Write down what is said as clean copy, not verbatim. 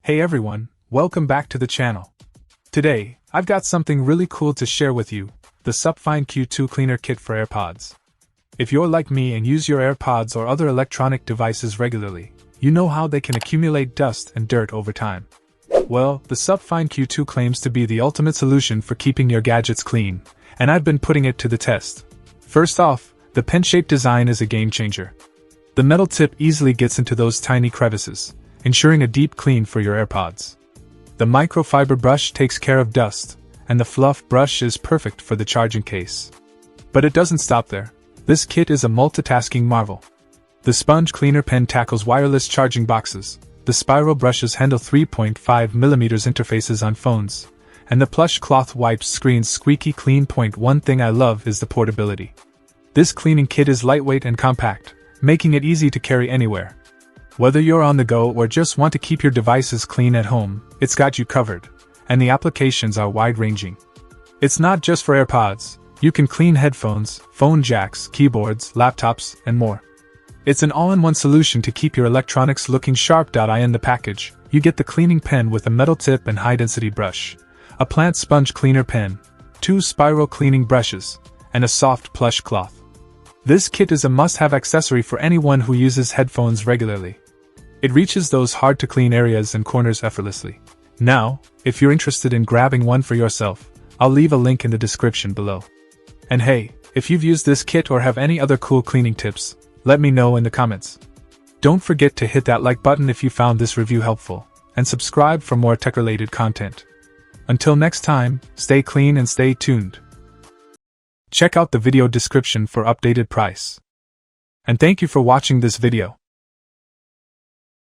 Hey everyone, welcome back to the channel. Today, I've got something really cool to share with you, the Supfine Q2 Cleaner Kit for AirPods. If you're like me and use your AirPods or other electronic devices regularly, you know how they can accumulate dust and dirt over time. Well, the Supfine Q2 claims to be the ultimate solution for keeping your gadgets clean, and I've been putting it to the test. First off, the pen-shaped design is a game changer. The metal tip easily gets into those tiny crevices, ensuring a deep clean for your AirPods. The microfiber brush takes care of dust, and the fluff brush is perfect for the charging case. But it doesn't stop there. This kit is a multitasking marvel. The sponge cleaner pen tackles wireless charging boxes, the spiral brushes handle 3.5mm interfaces on phones, and the plush cloth wipes screens squeaky clean. One thing I love is the portability. This cleaning kit is lightweight and compact, making it easy to carry anywhere. Whether you're on the go or just want to keep your devices clean at home, it's got you covered, and the applications are wide-ranging. It's not just for AirPods. You can clean headphones, phone jacks, keyboards, laptops, and more. It's an all-in-one solution to keep your electronics looking sharp. In the package, you get the cleaning pen with a metal tip and high-density brush, a plant sponge cleaner pen, 2 spiral cleaning brushes, and a soft plush cloth. This kit is a must-have accessory for anyone who uses headphones regularly. It reaches those hard-to-clean areas and corners effortlessly. Now, if you're interested in grabbing one for yourself, I'll leave a link in the description below. And hey, if you've used this kit or have any other cool cleaning tips, let me know in the comments. Don't forget to hit that like button if you found this review helpful, and subscribe for more tech-related content. Until next time, stay clean and stay tuned. Check out the video description for updated price. And thank you for watching this video.